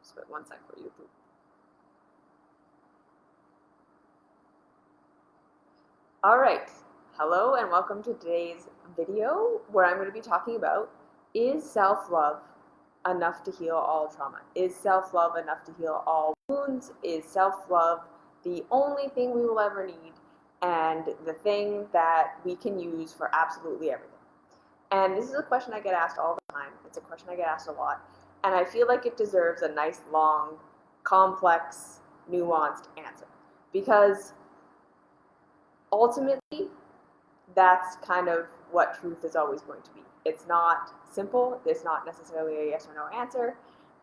Just wait 1 sec for you. All right, hello and welcome to today's video where I'm going to be talking about, is self-love enough to heal all trauma? Is self-love enough to heal all wounds? Is self-love the only thing we will ever need and the thing that we can use for absolutely everything? And this is a question I get asked all the time. It's a question I get asked a lot. And I feel like it deserves a nice, long, complex, nuanced answer. Because ultimately, that's kind of what truth is always going to be. It's not simple. It's not necessarily a yes or no answer.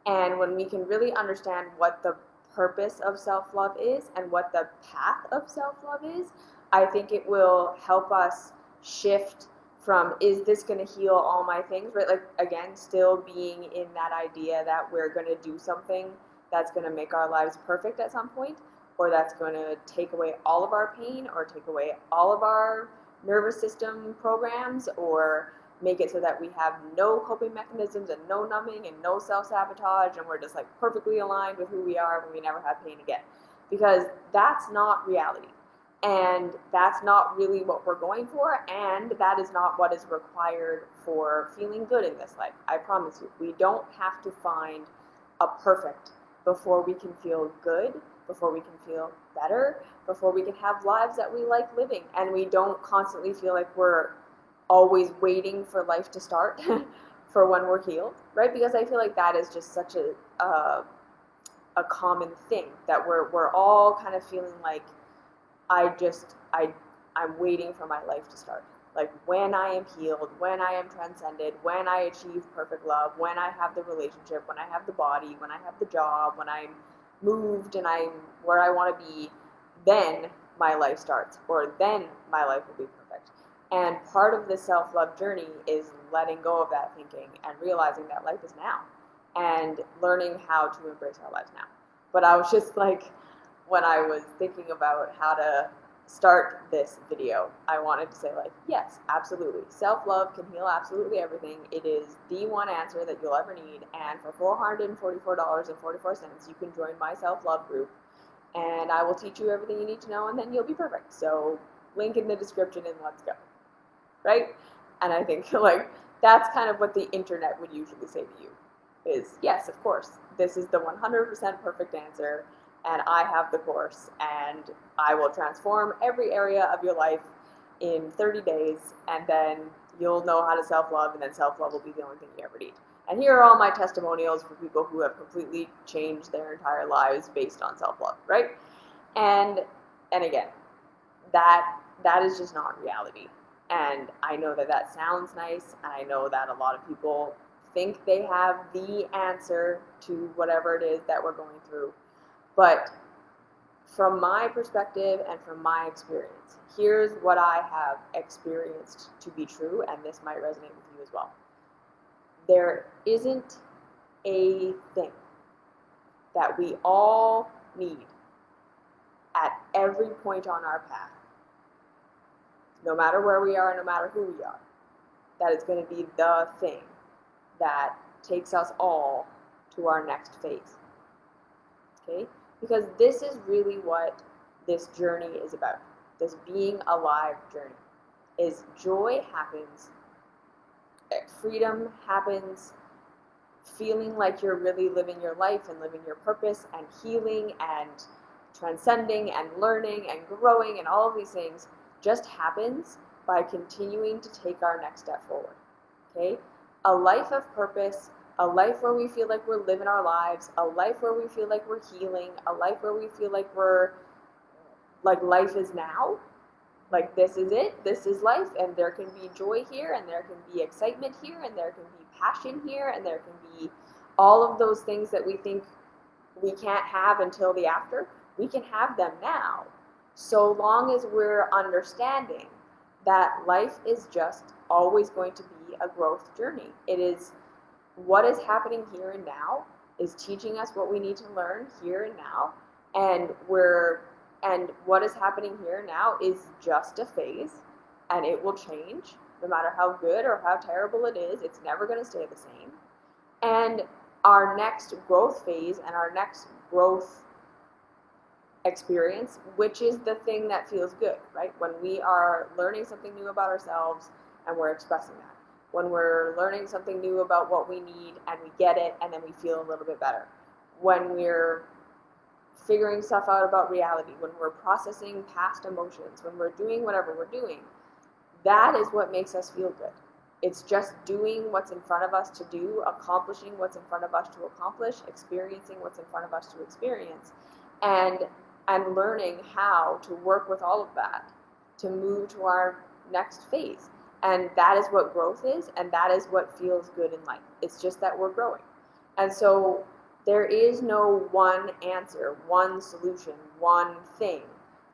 And when we can really understand what the purpose of self-love is and what the path of self-love is, I think it will help us shift from, is this going to heal all my things, right? Like, again, still being in that idea that we're going to do something that's going to make our lives perfect at some point, or that's going to take away all of our pain, or take away all of our nervous system programs, or make it so that we have no coping mechanisms and no numbing and no self-sabotage, and we're just like perfectly aligned with who we are when we never have pain again. Because that's not reality. And that's not really what we're going for, and that is not what is required for feeling good in this life. I promise you, we don't have to find a perfect before we can feel good, before we can feel better, before we can have lives that we like living, and we don't constantly feel like we're always waiting for life to start for when we're healed, right? Because I feel like that is just such a common thing, that we're all kind of feeling like, I'm waiting for my life to start. Like, when I am healed, when I am transcended, when I achieve perfect love, when I have the relationship, when I have the body, when I have the job, when I'm moved and I'm where I want to be, then my life starts, or then my life will be perfect. And part of the self-love journey is letting go of that thinking and realizing that life is now, and learning how to embrace our lives now. But I was just like, when I was thinking about how to start this video, I wanted to say, like, yes, absolutely. Self-love can heal absolutely everything. It is the one answer that you'll ever need. And for $444.44, you can join my self-love group, and I will teach you everything you need to know, and then you'll be perfect. So link in the description and let's go, right? And I think, like, that's kind of what the internet would usually say to you is, yes, of course, this is the 100% perfect answer, and I have the course, and I will transform every area of your life in 30 days, and then you'll know how to self-love, and then self-love will be the only thing you ever need. And here are all my testimonials for people who have completely changed their entire lives based on self-love, right? And again, that is just not reality. And I know that that sounds nice, and I know that a lot of people think they have the answer to whatever it is that we're going through. But from my perspective and from my experience, here's what I have experienced to be true, and this might resonate with you as well. There isn't a thing that we all need at every point on our path, no matter where we are, no matter who we are, that is going to be the thing that takes us all to our next phase. Okay? Because this is really what this journey is about. This being alive journey is joy happens, freedom happens, feeling like you're really living your life and living your purpose, and healing and transcending and learning and growing and all of these things just happens by continuing to take our next step forward. Okay? A life of purpose, a life where we feel like we're living our lives, a life where we feel like we're healing, a life where we feel like we're, like, life is now, like, this is it, this is life, and there can be joy here, and there can be excitement here, and there can be passion here, and there can be all of those things that we think we can't have until the after. We can have them now, so long as we're understanding that life is just always going to be a growth journey. It is what is happening here and now is teaching us what we need to learn here and now, and what is happening here and now is just a phase, and it will change no matter how good or how terrible it is. It's never going to stay the same. And our next growth phase and our next growth experience, which is the thing that feels good, right? When we are learning something new about ourselves and we're expressing that. When we're learning something new about what we need and we get it and then we feel a little bit better. When we're figuring stuff out about reality, when we're processing past emotions, when we're doing whatever we're doing, that is what makes us feel good. It's just doing what's in front of us to do, accomplishing what's in front of us to accomplish, experiencing what's in front of us to experience, and learning how to work with all of that to move to our next phase. And that is what growth is, and that is what feels good in life. It's just that we're growing. And so there is no one answer, one solution, one thing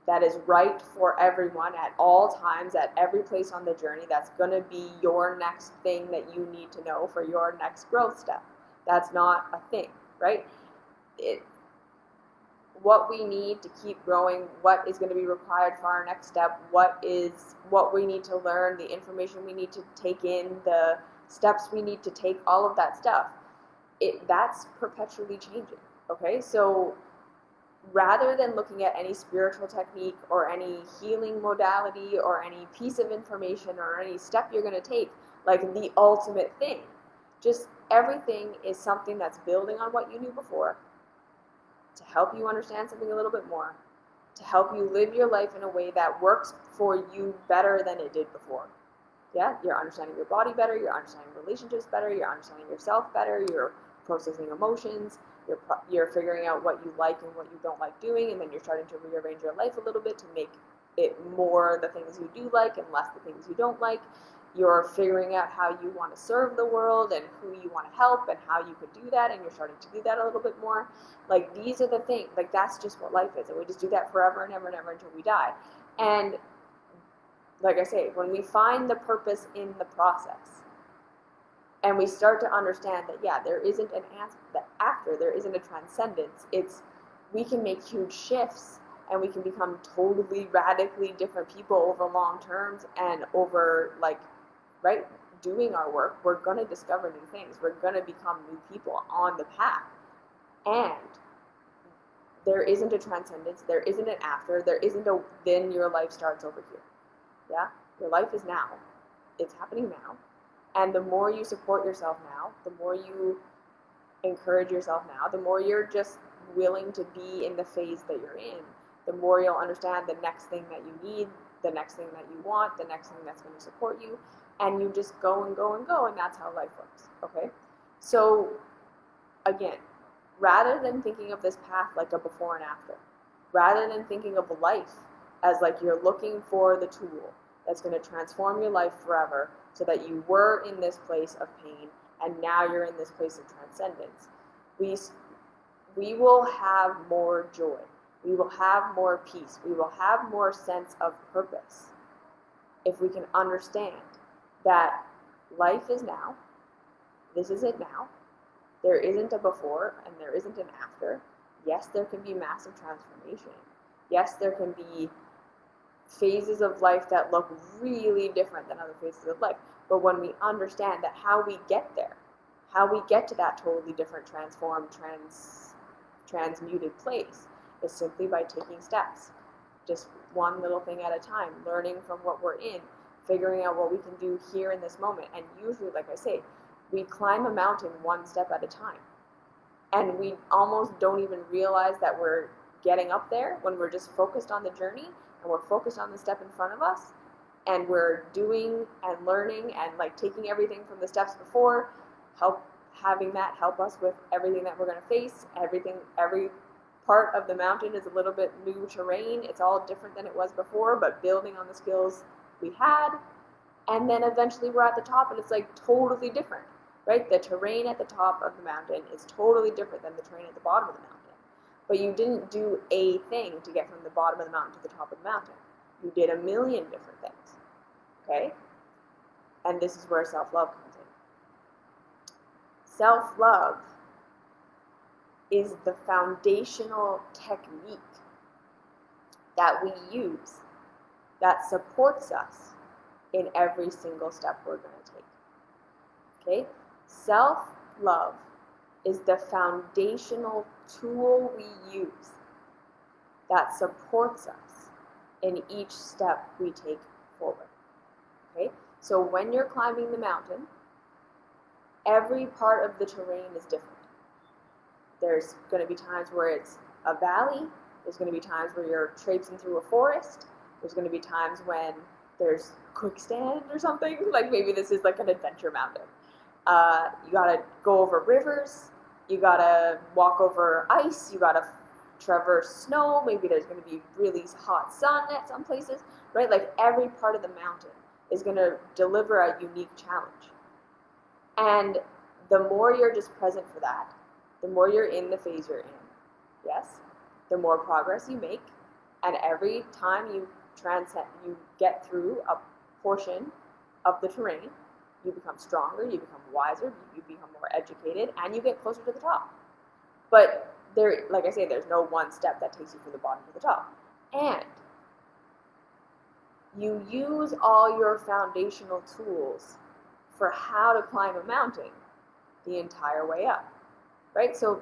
that is right for everyone at all times, at every place on the journey. That's going to be your next thing that you need to know for your next growth step. That's not a thing, right? What we need to keep growing, what is going to be required for our next step, what we need to learn, the information we need to take in, the steps we need to take, all of that stuff, that's perpetually changing, okay? So rather than looking at any spiritual technique or any healing modality or any piece of information or any step you're going to take, like the ultimate thing, just everything is something that's building on what you knew before, to help you understand something a little bit more, to help you live your life in a way that works for you better than it did before. Yeah, you're understanding your body better, you're understanding relationships better, you're understanding yourself better, you're processing emotions, you're figuring out what you like and what you don't like doing, and then you're starting to rearrange your life a little bit to make it more the things you do like and less the things you don't like. You're figuring out how you want to serve the world and who you want to help and how you could do that, and you're starting to do that a little bit more. Like, these are the things, like, that's just what life is, and we just do that forever and ever and ever until we die. And like I say, when we find the purpose in the process, and we start to understand that, yeah, there isn't an after, there isn't a transcendence, we can make huge shifts, and we can become totally radically different people over long terms, and over, like, right, doing our work, we're going to discover new things, we're going to become new people on the path. And there isn't a transcendence, there isn't an after, there isn't a then your life starts over here. Yeah, your life is now, it's happening now, and the more you support yourself now, the more you encourage yourself now, the more you're just willing to be in the phase that you're in, the more you'll understand the next thing that you need, the next thing that you want, the next thing that's going to support you, and you just go and go and go, and that's how life works, okay? So, again, rather than thinking of this path like a before and after, rather than thinking of life as like you're looking for the tool that's going to transform your life forever, so that you were in this place of pain and now you're in this place of transcendence, we will have more joy, we will have more peace, we will have more sense of purpose if we can understand that life is now, this is it now, there isn't a before and there isn't an after. Yes, there can be massive transformation. Yes, there can be phases of life that look really different than other phases of life. But when we understand that how we get there, how we get to that totally different, transformed, transmuted place is simply by taking steps. Just one little thing at a time, learning from what we're in, figuring out what we can do here in this moment. And usually, like I say, we climb a mountain one step at a time. And we almost don't even realize that we're getting up there when we're just focused on the journey and we're focused on the step in front of us, and we're doing and learning and like taking everything from the steps before, having that help us with everything that we're going to face. Every part of the mountain is a little bit new terrain. It's all different than it was before, but building on the skills we had. And then eventually we're at the top and it's like totally different, right? The terrain at the top of the mountain is totally different than the terrain at the bottom of the mountain. But you didn't do a thing to get from the bottom of the mountain to the top of the mountain. You did a million different things, okay? And this is where self-love comes in. Self-love is the foundational technique that we use that supports us in every single step we're going to take, okay? Self-love is the foundational tool we use that supports us in each step we take forward. Okay? So when you're climbing the mountain, every part of the terrain is different. There's going to be times where it's a valley. There's going to be times where you're traipsing through a forest. There's going to be times when there's quicksand or something. Like maybe this is like an adventure mountain. You got to go over rivers. You got to walk over ice. You got to traverse snow. Maybe there's going to be really hot sun at some places, right? Like every part of the mountain is going to deliver a unique challenge. And the more you're just present for that, the more you're in the phase you're in, yes, the more progress you make. And every time you transcend, you get through a portion of the terrain, you become stronger, you become wiser, you become more educated, and you get closer to the top. But there, like I say, there's no one step that takes you from the bottom to the top. And you use all your foundational tools for how to climb a mountain the entire way up, right? So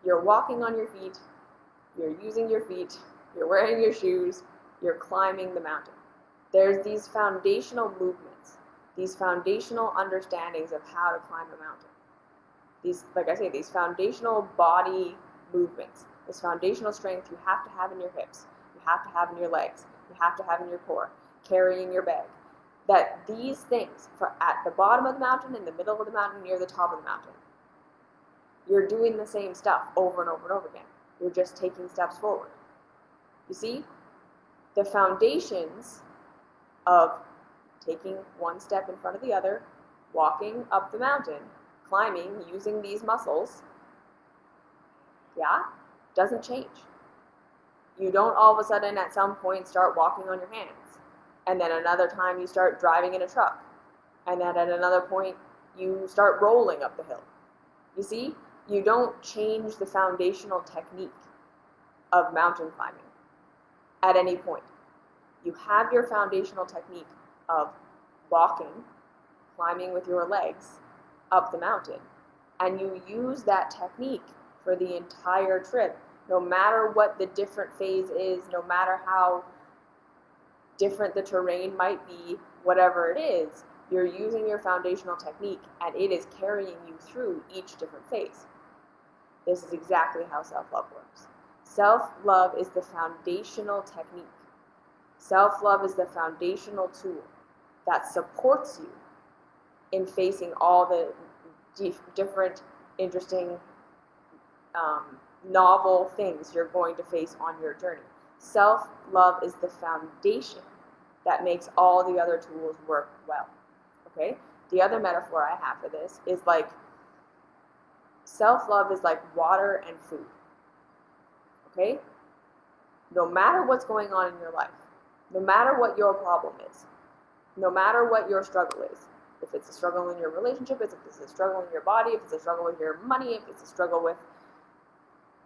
you're walking on your feet, you're using your feet, you're wearing your shoes, you're climbing the mountain. There's these foundational movements, these foundational understandings of how to climb a mountain. These, like I say, these foundational body movements, this foundational strength you have to have in your hips, you have to have in your legs, you have to have in your core, carrying your bag. That these things, at the bottom of the mountain, in the middle of the mountain, near the top of the mountain, you're doing the same stuff over and over and over again. You're just taking steps forward. You see, the foundations of taking one step in front of the other, walking up the mountain, climbing, using these muscles, doesn't change. You don't all of a sudden at some point start walking on your hands. And then another time you start driving in a truck. And then at another point you start rolling up the hill. You see, you don't change the foundational technique of mountain climbing at any point. You have your foundational technique of walking, climbing with your legs up the mountain, and you use that technique for the entire trip, no matter what the different phase is, no matter how different the terrain might be, whatever it is, you're using your foundational technique and it is carrying you through each different phase. This is exactly how self-love works. Self-love is the foundational technique. Self-love is the foundational tool that supports you in facing all the different, interesting, novel things you're going to face on your journey. Self-love is the foundation that makes all the other tools work well. Okay? The other metaphor I have for this is like, self-love is like water and food. Okay? No matter what's going on in your life, no matter what your problem is, no matter what your struggle is, if it's a struggle in your relationship, if it's a struggle in your body, if it's a struggle with your money, if it's a struggle with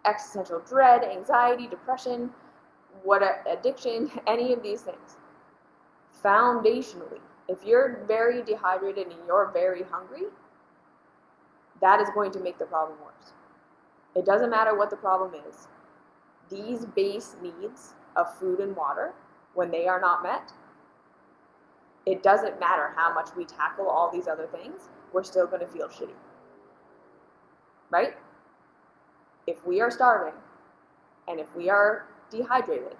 existential dread, anxiety, depression, addiction, any of these things, foundationally, if you're very dehydrated and you're very hungry, that is going to make the problem worse. It doesn't matter what the problem is. These base needs of food and water, when they are not met, it doesn't matter how much we tackle all these other things, we're still going to feel shitty. Right? If we are starving and if we are dehydrated,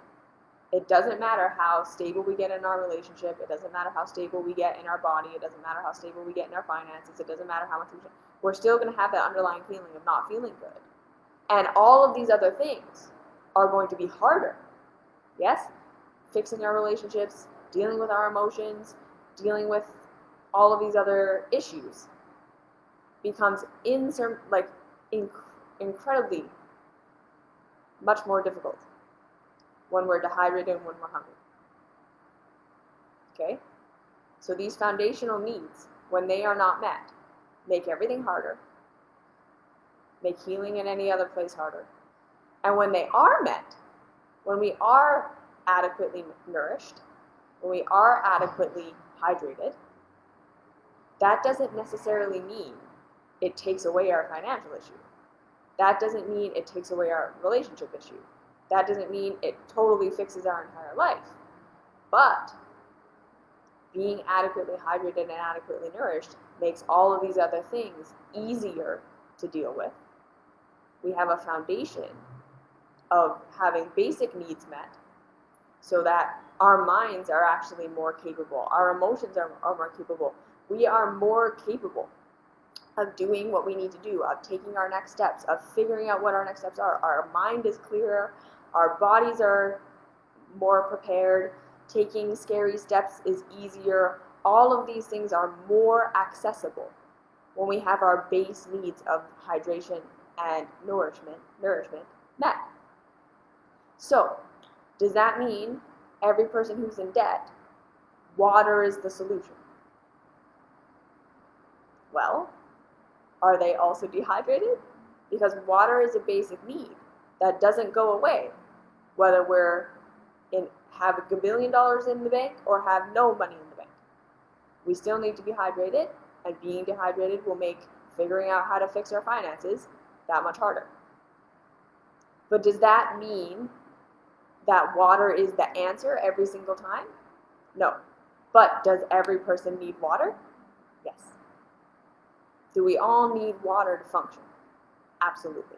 it doesn't matter how stable we get in our relationship, it doesn't matter how stable we get in our body, it doesn't matter how stable we get in our finances, it doesn't matter how much we're still going to have that underlying feeling of not feeling good. And all of these other things are going to be harder. Yes? Fixing our relationships, dealing with our emotions, dealing with all of these other issues becomes incredibly much more difficult when we're dehydrated and when we're hungry. Okay? So these foundational needs, when they are not met, make everything harder, make healing in any other place harder. And when they are met, when we are adequately nourished, when we are adequately hydrated, that doesn't necessarily mean it takes away our financial issue. That doesn't mean it takes away our relationship issue. That doesn't mean it totally fixes our entire life. But being adequately hydrated and adequately nourished makes all of these other things easier to deal with. We have a foundation of having basic needs met so that our minds are actually more capable. Our emotions are more capable. We are more capable of doing what we need to do, of taking our next steps, of figuring out what our next steps are. Our mind is clearer. Our bodies are more prepared. Taking scary steps is easier. All of these things are more accessible when we have our base needs of hydration and nourishment met. So, does that mean every person who's in debt, water is the solution? Well, are they also dehydrated? Because water is a basic need that doesn't go away, whether have $1 billion in the bank or have no money in the bank. We still need to be hydrated, and being dehydrated will make figuring out how to fix our finances that much harder. But does that mean that water is the answer every single time? No. But does every person need water? Yes. Do we all need water to function? Absolutely.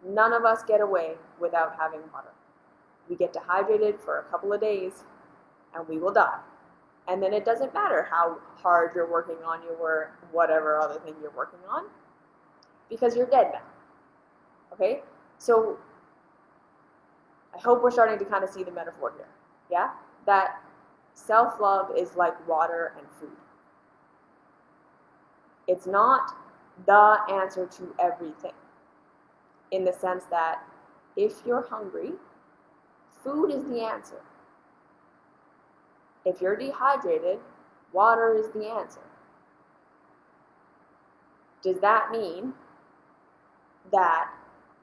None of us get away without having water. We get dehydrated for a couple of days and we will die. And then it doesn't matter how hard you're working on your whatever other thing you're working on, because you're dead now. Okay? So I hope we're starting to kind of see the metaphor here. Yeah? That self-love is like water and food. It's not the answer to everything, in the sense that if you're hungry, food is the answer. If you're dehydrated, water is the answer. Does that mean that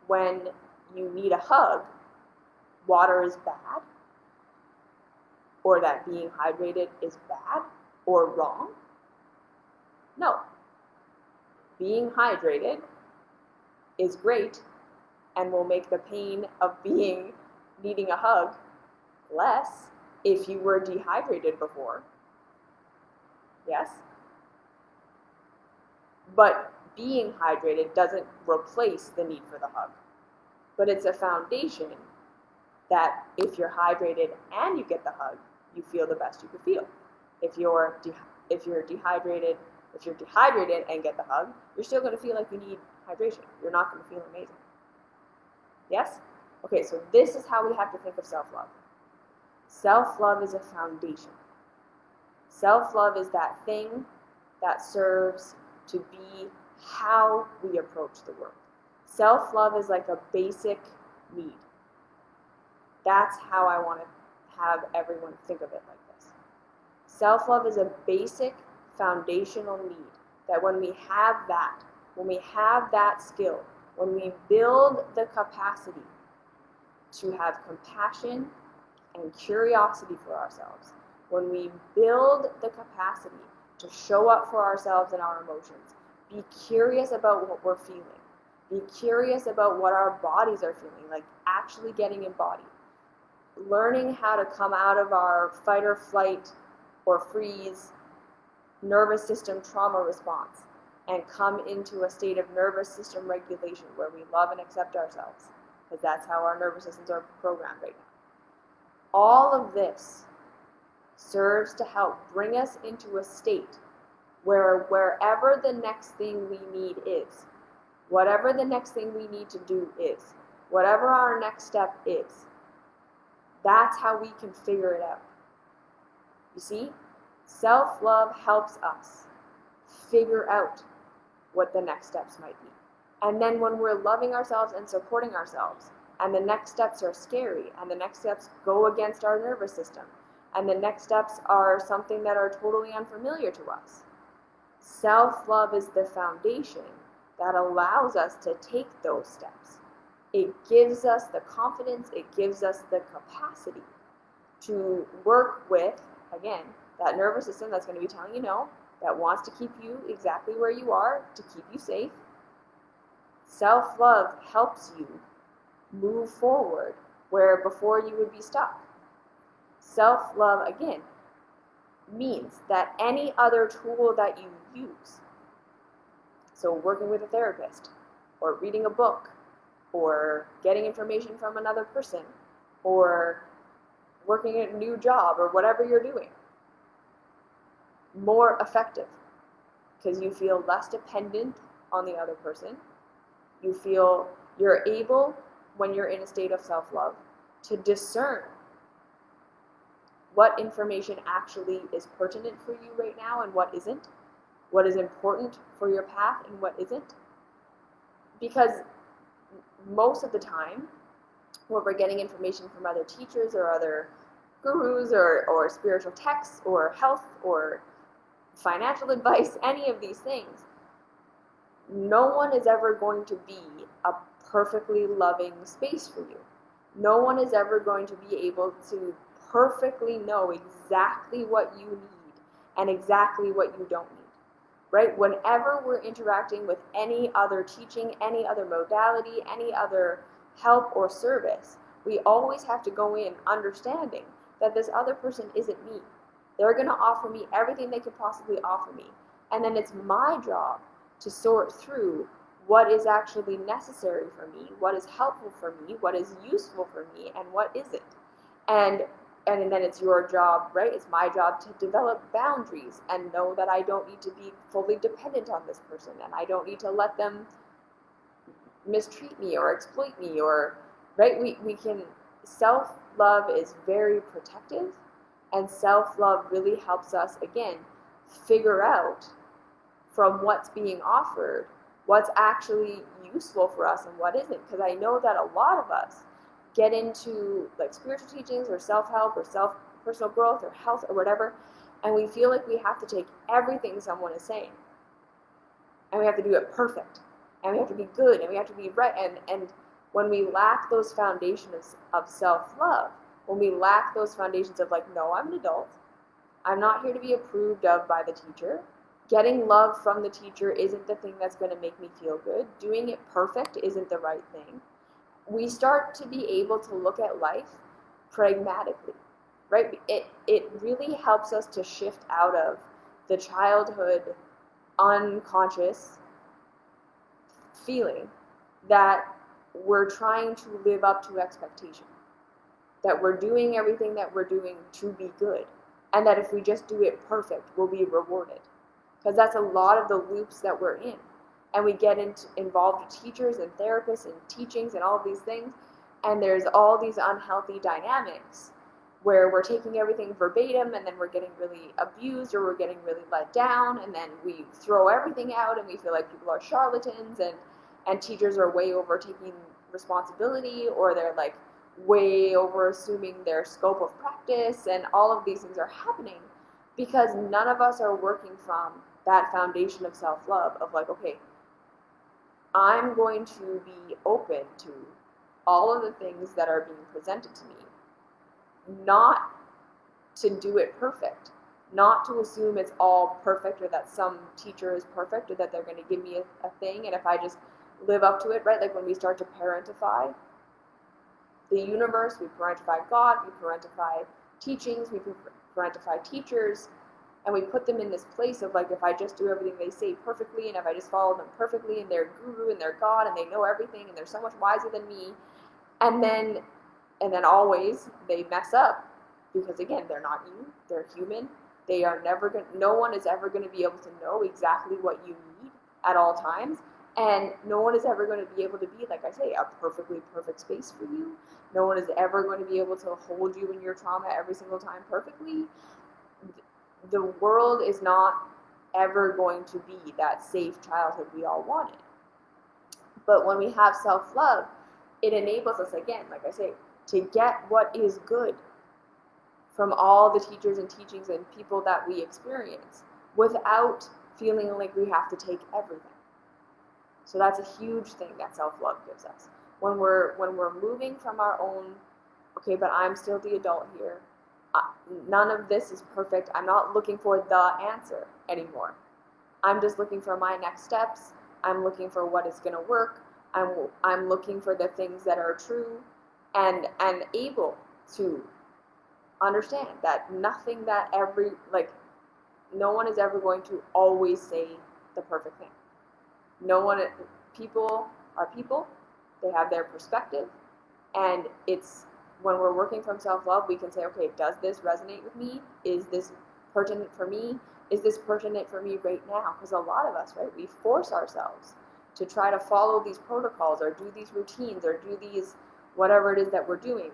when you need a hug, water is bad? Or that being hydrated is bad or wrong? No. Being hydrated is great and will make the pain of needing a hug less if you were dehydrated before. Yes? But being hydrated doesn't replace the need for the hug. But it's a foundation that if you're hydrated and you get the hug, you feel the best you could feel. If you're dehydrated and get the hug, you're still going to feel like you need hydration. You're not going to feel amazing. Yes? Okay, so this is how we have to think of self-love. Self-love is a foundation. Self-love is that thing that serves to be how we approach the world. Self-love is like a basic need. That's how I want to have everyone think of it like this. Self-love is a basic foundational need that when we have that skill, when we build the capacity to have compassion and curiosity for ourselves, when we build the capacity to show up for ourselves and our emotions, be curious about what we're feeling, be curious about what our bodies are feeling, like actually getting embodied, learning how to come out of our fight or flight or freeze nervous system trauma response and come into a state of nervous system regulation where we love and accept ourselves, because that's how our nervous systems are programmed right now. All of this serves to help bring us into a state where wherever the next thing we need is, whatever the next thing we need to do is, whatever our next step is, that's how we can figure it out. You see, self-love helps us figure out what the next steps might be. And then when we're loving ourselves and supporting ourselves, and the next steps are scary, and the next steps go against our nervous system, and the next steps are something that are totally unfamiliar to us, self-love is the foundation that allows us to take those steps. It gives us the confidence, it gives us the capacity to work with, again, that nervous system that's going to be telling you no, that wants to keep you exactly where you are, to keep you safe. Self-love helps you move forward where before you would be stuck. Self-love, again, means that any other tool that you use, so working with a therapist, or reading a book, or getting information from another person, or working at a new job, or whatever you're doing, more effective because you feel less dependent on the other person. You feel you're able, when you're in a state of self-love, to discern what information actually is pertinent for you right now and what isn't, what is important for your path and what isn't. Because most of the time, when we're getting information from other teachers or other gurus or spiritual texts or health or financial advice, any of these things, no one is ever going to be a perfectly loving space for you. No one is ever going to be able to perfectly know exactly what you need and exactly what you don't need, right? Whenever we're interacting with any other teaching, any other modality, any other help or service, we always have to go in understanding that this other person isn't me. They're going to offer me everything they could possibly offer me. And then it's my job to sort through what is actually necessary for me, what is helpful for me, what is useful for me, and what isn't. And then it's your job, right? It's my job to develop boundaries and know that I don't need to be fully dependent on this person, and I don't need to let them mistreat me or exploit me, or, right? We can, self-love is very protective, and self-love really helps us, again, figure out from what's being offered what's actually useful for us and what isn't. Because I know that a lot of us get into like spiritual teachings or self-help or personal growth or health or whatever, and we feel like we have to take everything someone is saying, and we have to do it perfect, and we have to be good, and we have to be right. And when we lack those foundations of self-love, when we lack those foundations of like, no, I'm an adult, I'm not here to be approved of by the teacher, getting love from the teacher isn't the thing that's going to make me feel good, doing it perfect isn't the right thing, we start to be able to look at life pragmatically, right? It really helps us to shift out of the childhood unconscious feeling that we're trying to live up to expectation, that we're doing everything that we're doing to be good, and that if we just do it perfect, we'll be rewarded. Because that's a lot of the loops that we're in. And we get involved with teachers and therapists and teachings and all of these things, and there's all these unhealthy dynamics where we're taking everything verbatim, and then we're getting really abused or we're getting really let down, and then we throw everything out and we feel like people are charlatans, and teachers are way over taking responsibility, or they're like way over assuming their scope of practice, and all of these things are happening because none of us are working from that foundation of self-love of like, okay, I'm going to be open to all of the things that are being presented to me, not to do it perfect, not to assume it's all perfect or that some teacher is perfect or that they're going to give me a thing, and if I just live up to it, right? Like when we start to parentify the universe, we parentify God, we parentify teachings, we parentify teachers, and we put them in this place of like, if I just do everything they say perfectly, and if I just follow them perfectly, and they're guru and they're God and they know everything and they're so much wiser than me, and then always they mess up because again, they're not you, they're human. They are never going. No one is ever going to be able to know exactly what you need at all times, and no one is ever going to be able to be, like I say, a perfectly perfect space for you. No one is ever going to be able to hold you in your trauma every single time perfectly. The world is not ever going to be that safe childhood we all wanted. But when we have self-love, it enables us, again, like I say, to get what is good from all the teachers and teachings and people that we experience without feeling like we have to take everything. So that's a huge thing that self-love gives us. When we're moving from our own, okay, but I'm still the adult here, None of this is perfect. I'm not looking for the answer anymore. I'm just looking for my next steps. I'm looking for what is going to work. I'm looking for the things that are true, and able to understand that nothing that no one is ever going to always say the perfect thing. No one, people are people. They have their perspective, and it's when we're working from self-love, we can say, okay, does this resonate with me? Is this pertinent for me? Is this pertinent for me right now? Because a lot of us, right, we force ourselves to try to follow these protocols or do these routines or do these whatever it is that we're doing,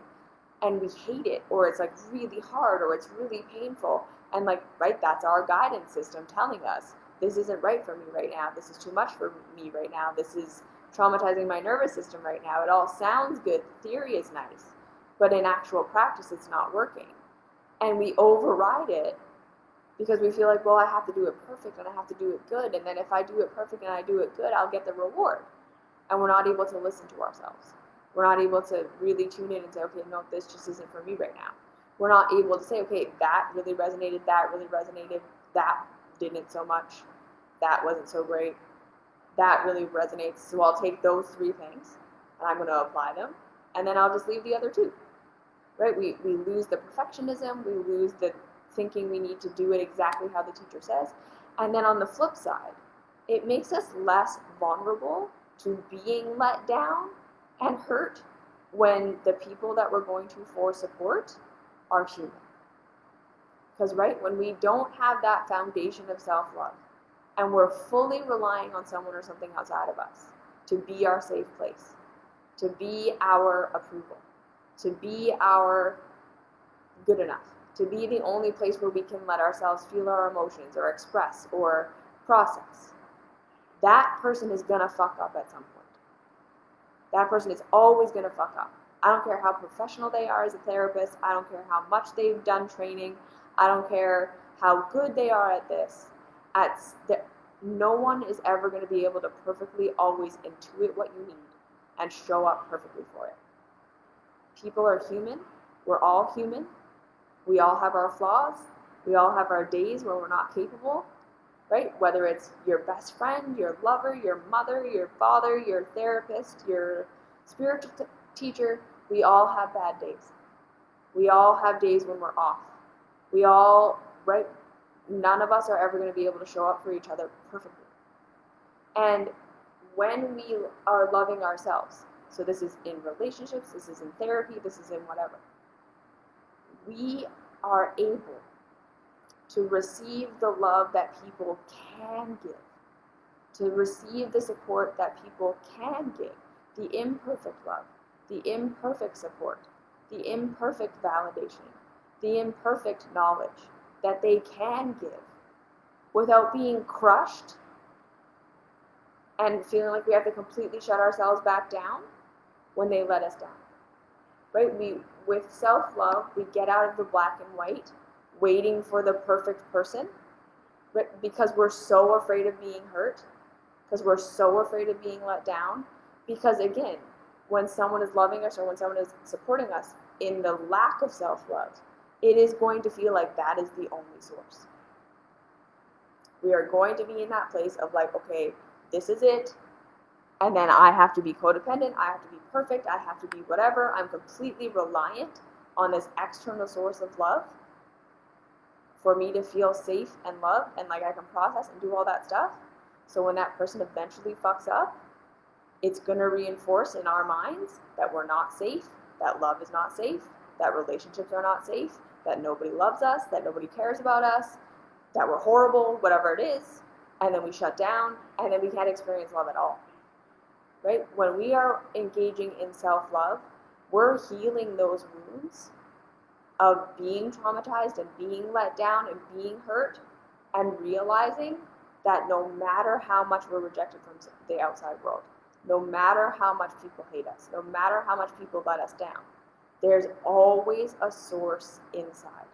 and we hate it, or it's like really hard, or it's really painful, and like, right, that's our guidance system telling us this isn't right for me right now, this is too much for me right now, this is traumatizing my nervous system right now. It all sounds good, the theory is nice, but in actual practice it's not working, and we override it because we feel like, well, I have to do it perfect and I have to do it good, and then if I do it perfect and I do it good, I'll get the reward. And we're not able to listen to ourselves. We're not able to really tune in and say, okay, no, this just isn't for me right now. We're not able to say, okay, that really resonated, that didn't so much, that wasn't so great, that really resonates, so I'll take those 3 things and I'm going to apply them, and then I'll just leave the other 2. Right? We lose the perfectionism, we lose the thinking we need to do it exactly how the teacher says, and then on the flip side, it makes us less vulnerable to being let down and hurt when the people that we're going to for support are human. Because, right, when we don't have that foundation of self-love and we're fully relying on someone or something outside of us to be our safe place, to be our approval, to be our good enough, to be the only place where we can let ourselves feel our emotions or express or process, that person is going to fuck up at some point. That person is always going to fuck up. I don't care how professional they are as a therapist. I don't care how much they've done training. I don't care how good they are at this. No one is ever going to be able to perfectly always intuit what you need and show up perfectly for it. People are human. We're all human. We all have our flaws. We all have our days where we're not capable, right? Whether it's your best friend, your lover, your mother, your father, your therapist, your spiritual teacher, we all have bad days. We all have days when we're off. We all, right? None of us are ever going to be able to show up for each other perfectly. And when we are loving ourselves, so this is in relationships, this is in therapy, this is in whatever, we are able to receive the love that people can give, to receive the support that people can give, the imperfect love, the imperfect support, the imperfect validation, the imperfect knowledge that they can give without being crushed and feeling like we have to completely shut ourselves back down when they let us down. Right? With self-love, we get out of the black and white, waiting for the perfect person, but because we're so afraid of being hurt, because we're so afraid of being let down, because again, when someone is loving us or when someone is supporting us in the lack of self-love, it is going to feel like that is the only source. We are going to be in that place of like, okay, this is it, and then I have to be codependent, I have to be perfect, I have to be whatever, I'm completely reliant on this external source of love for me to feel safe and loved and like I can process and do all that stuff. So when that person eventually fucks up, it's going to reinforce in our minds that we're not safe, that love is not safe, that relationships are not safe, that nobody loves us, that nobody cares about us, that we're horrible, whatever it is, and then we shut down, and then we can't experience love at all. Right? When we are engaging in self-love, we're healing those wounds of being traumatized and being let down and being hurt, and realizing that no matter how much we're rejected from the outside world, no matter how much people hate us, no matter how much people let us down, there's always a source inside.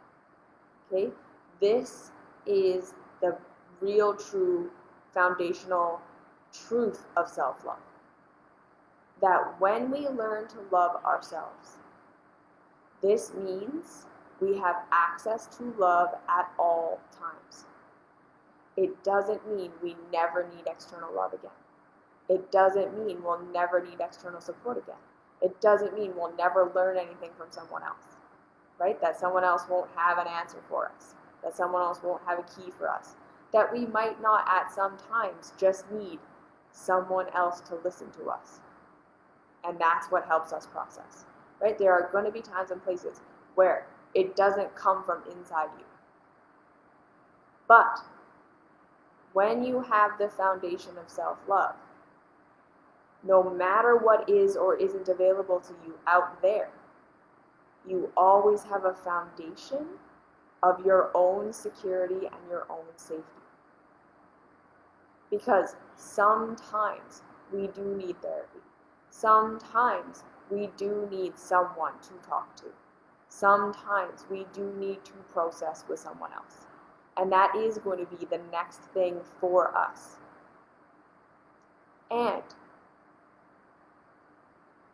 Okay? This is the real, true, foundational truth of self-love. That when we learn to love ourselves, this means we have access to love at all times. It doesn't mean we never need external love again. It doesn't mean we'll never need external support again. It doesn't mean we'll never learn anything from someone else, right? That someone else won't have an answer for us, that someone else won't have a key for us, that we might not at some times just need someone else to listen to us. And that's what helps us process, right? There are going to be times and places where it doesn't come from inside you. But when you have the foundation of self-love, no matter what is or isn't available to you out there, you always have a foundation of your own security and your own safety. Because sometimes we do need therapy. Sometimes we do need someone to talk to. Sometimes we do need to process with someone else. And that is going to be the next thing for us. And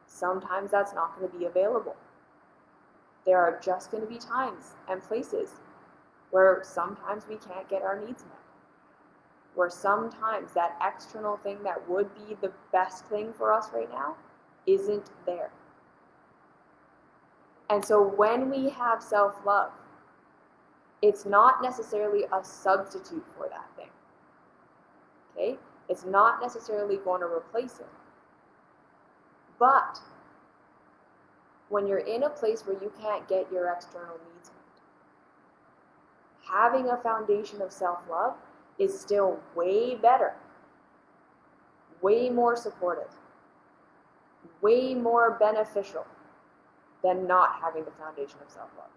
sometimes that's not going to be available. There are just going to be times and places where sometimes we can't get our needs met. Where sometimes that external thing that would be the best thing for us right now isn't there. And so when we have self-love, it's not necessarily a substitute for that thing. Okay? It's not necessarily going to replace it. But when you're in a place where you can't get your external needs met, having a foundation of self-love is still way better, way more supportive, way more beneficial than not having the foundation of self-love.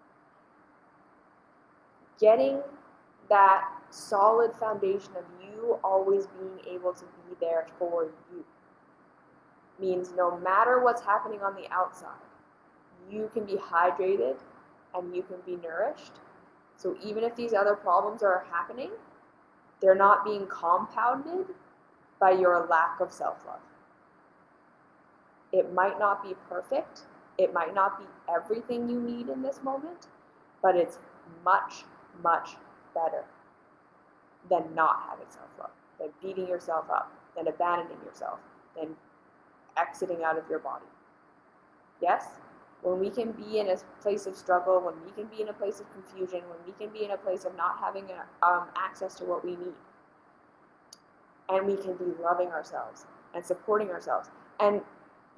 Getting that solid foundation of you always being able to be there for you means no matter what's happening on the outside, you can be hydrated and you can be nourished. So even if these other problems are happening, they're not being compounded by your lack of self-love. It might not be perfect. It might not be everything you need in this moment, but it's much, much better than not having self-love, than beating yourself up, than abandoning yourself, than exiting out of your body. Yes? When we can be in a place of struggle, when we can be in a place of confusion, when we can be in a place of not having access to what we need, and we can be loving ourselves and supporting ourselves. And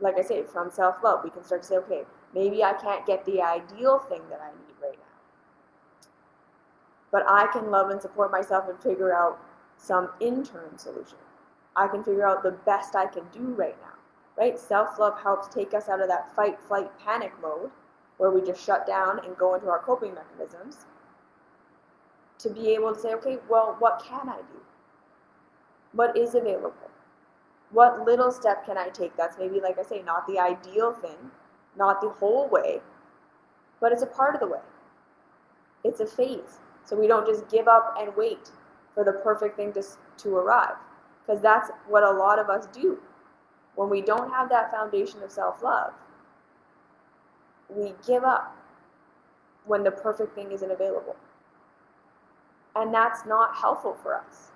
like I say, from self-love, we can start to say, okay, maybe I can't get the ideal thing that I need right now, but I can love and support myself and figure out some interim solution. I can figure out the best I can do right now. Right? Self-love helps take us out of that fight, flight, panic mode where we just shut down and go into our coping mechanisms to be able to say, okay, well, what can I do? What is available? What little step can I take? That's maybe, like I say, not the ideal thing, not the whole way, but it's a part of the way. It's a phase. So we don't just give up and wait for the perfect thing to arrive, because that's what a lot of us do. When we don't have that foundation of self-love, we give up when the perfect thing isn't available. And that's not helpful for us,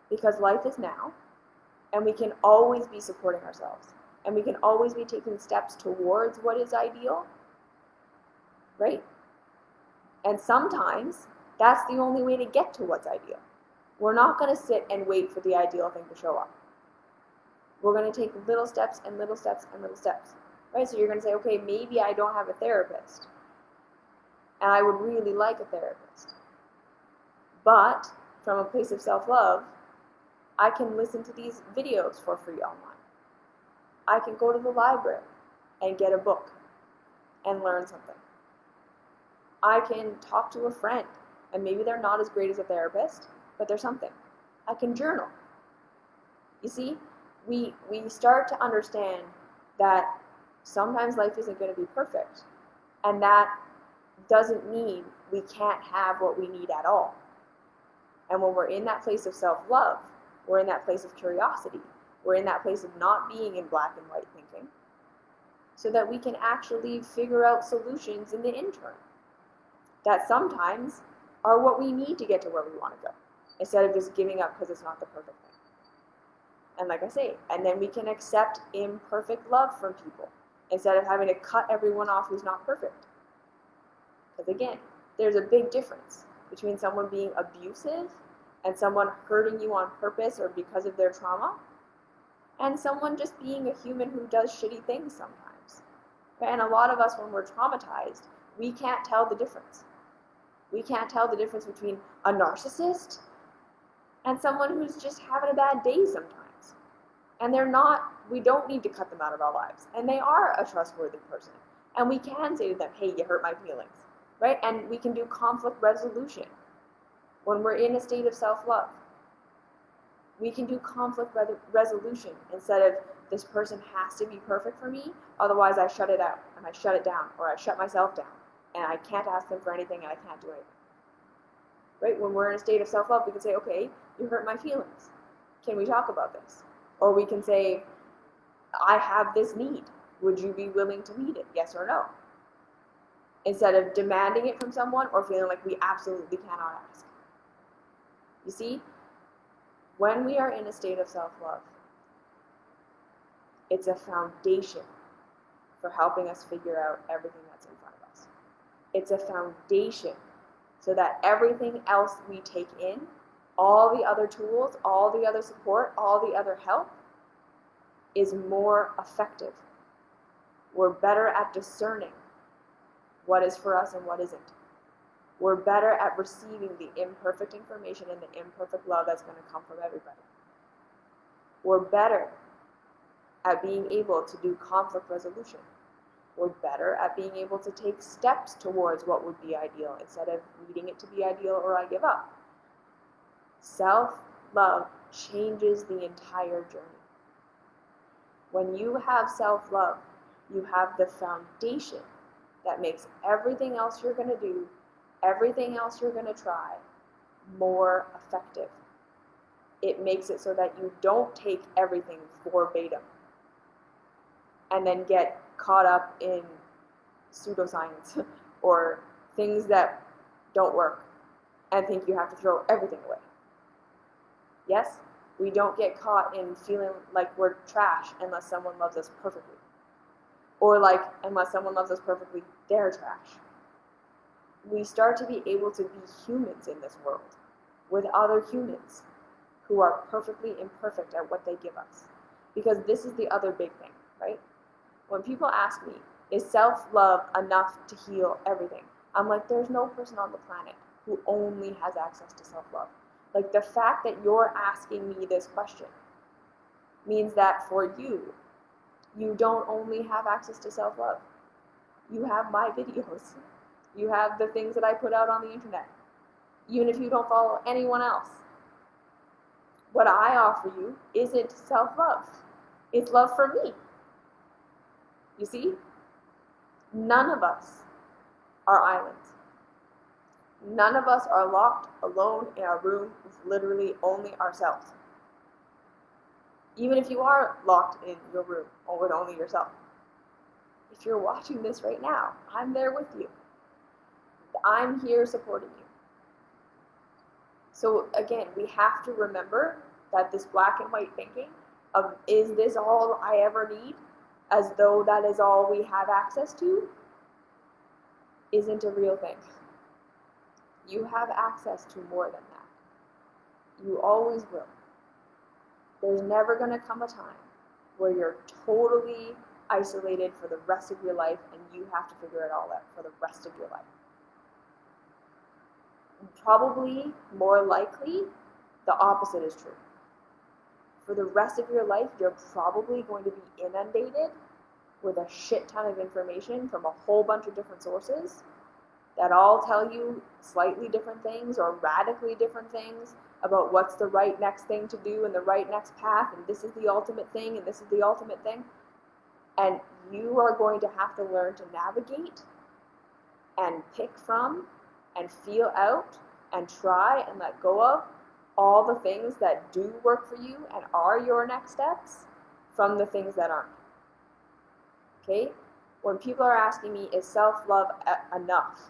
because life is now, and we can always be supporting ourselves, and we can always be taking steps towards what is ideal, right? And sometimes that's the only way to get to what's ideal. We're not going to sit and wait for the ideal thing to show up. We're going to take little steps and little steps and little steps, right? So you're going to say, okay, maybe I don't have a therapist, and I would really like a therapist. But from a place of self-love, I can listen to these videos for free online. I can go to the library and get a book and learn something. I can talk to a friend, and maybe they're not as great as a therapist, but they're something. I can journal. You see? We start to understand that sometimes life isn't going to be perfect, and that doesn't mean we can't have what we need at all. And when we're in that place of self-love, we're in that place of curiosity, we're in that place of not being in black and white thinking, so that we can actually figure out solutions in the interim. that sometimes are what we need to get to where we want to go, instead of just giving up because it's not the perfect thing. And like I say, and then we can accept imperfect love from people instead of having to cut everyone off who's not perfect. Because again, there's a big difference between someone being abusive and someone hurting you on purpose or because of their trauma, and someone just being a human who does shitty things sometimes. And a lot of us, when we're traumatized, we can't tell the difference. We can't tell the difference between a narcissist and someone who's just having a bad day sometimes. And they're not, we don't need to cut them out of our lives. And they are a trustworthy person. And we can say to them, hey, you hurt my feelings, right? And we can do conflict resolution when we're in a state of self-love. We can do conflict resolution instead of this person has to be perfect for me, otherwise I shut it out and I shut it down, or I shut myself down and I can't ask them for anything and I can't do anything. Right? When we're in a state of self-love, we can say, okay, you hurt my feelings. Can we talk about this? Or we can say, I have this need. Would you be willing to meet it? Yes or no? Instead of demanding it from someone or feeling like we absolutely cannot ask. You see, when we are in a state of self-love, it's a foundation for helping us figure out everything that's in front of us. It's a foundation so that everything else we take in, all the other tools, all the other support, all the other help, is more effective. We're better at discerning what is for us and what isn't. We're better at receiving the imperfect information and the imperfect love that's going to come from everybody. We're better at being able to do conflict resolution. We're better at being able to take steps towards what would be ideal instead of needing it to be ideal or I give up. Self-love changes the entire journey. When you have self-love, you have the foundation that makes everything else you're going to do, everything else you're going to try, more effective. It makes it so that you don't take everything verbatim and then get caught up in pseudoscience or things that don't work and think you have to throw everything away. Yes, we don't get caught in feeling like we're trash unless someone loves us perfectly. Or like, unless someone loves us perfectly, they're trash. We start to be able to be humans in this world with other humans who are perfectly imperfect at what they give us. Because this is the other big thing, right? When people ask me, is self-love enough to heal everything? I'm like, there's no person on the planet who only has access to self-love. Like, the fact that you're asking me this question means that for you, you don't only have access to self-love. You have my videos. You have the things that I put out on the internet. Even if you don't follow anyone else. What I offer you isn't self-love. It's love for me. You see? None of us are islands. None of us are locked alone in our room with literally only ourselves. Even if you are locked in your room or with only yourself. If you're watching this right now, I'm there with you. I'm here supporting you. So again, we have to remember that this black and white thinking of, is this all I ever need? As though that is all we have access to, isn't a real thing. You have access to more than that. You always will. There's never going to come a time where you're totally isolated for the rest of your life and you have to figure it all out for the rest of your life. Probably, more likely, the opposite is true. For the rest of your life, you're probably going to be inundated with a shit ton of information from a whole bunch of different sources that all tell you slightly different things or radically different things about what's the right next thing to do and the right next path, and this is the ultimate thing and this is the ultimate thing. And you are going to have to learn to navigate and pick from and feel out and try and let go of all the things that do work for you and are your next steps from the things that aren't. Okay? When people are asking me, is self-love enough?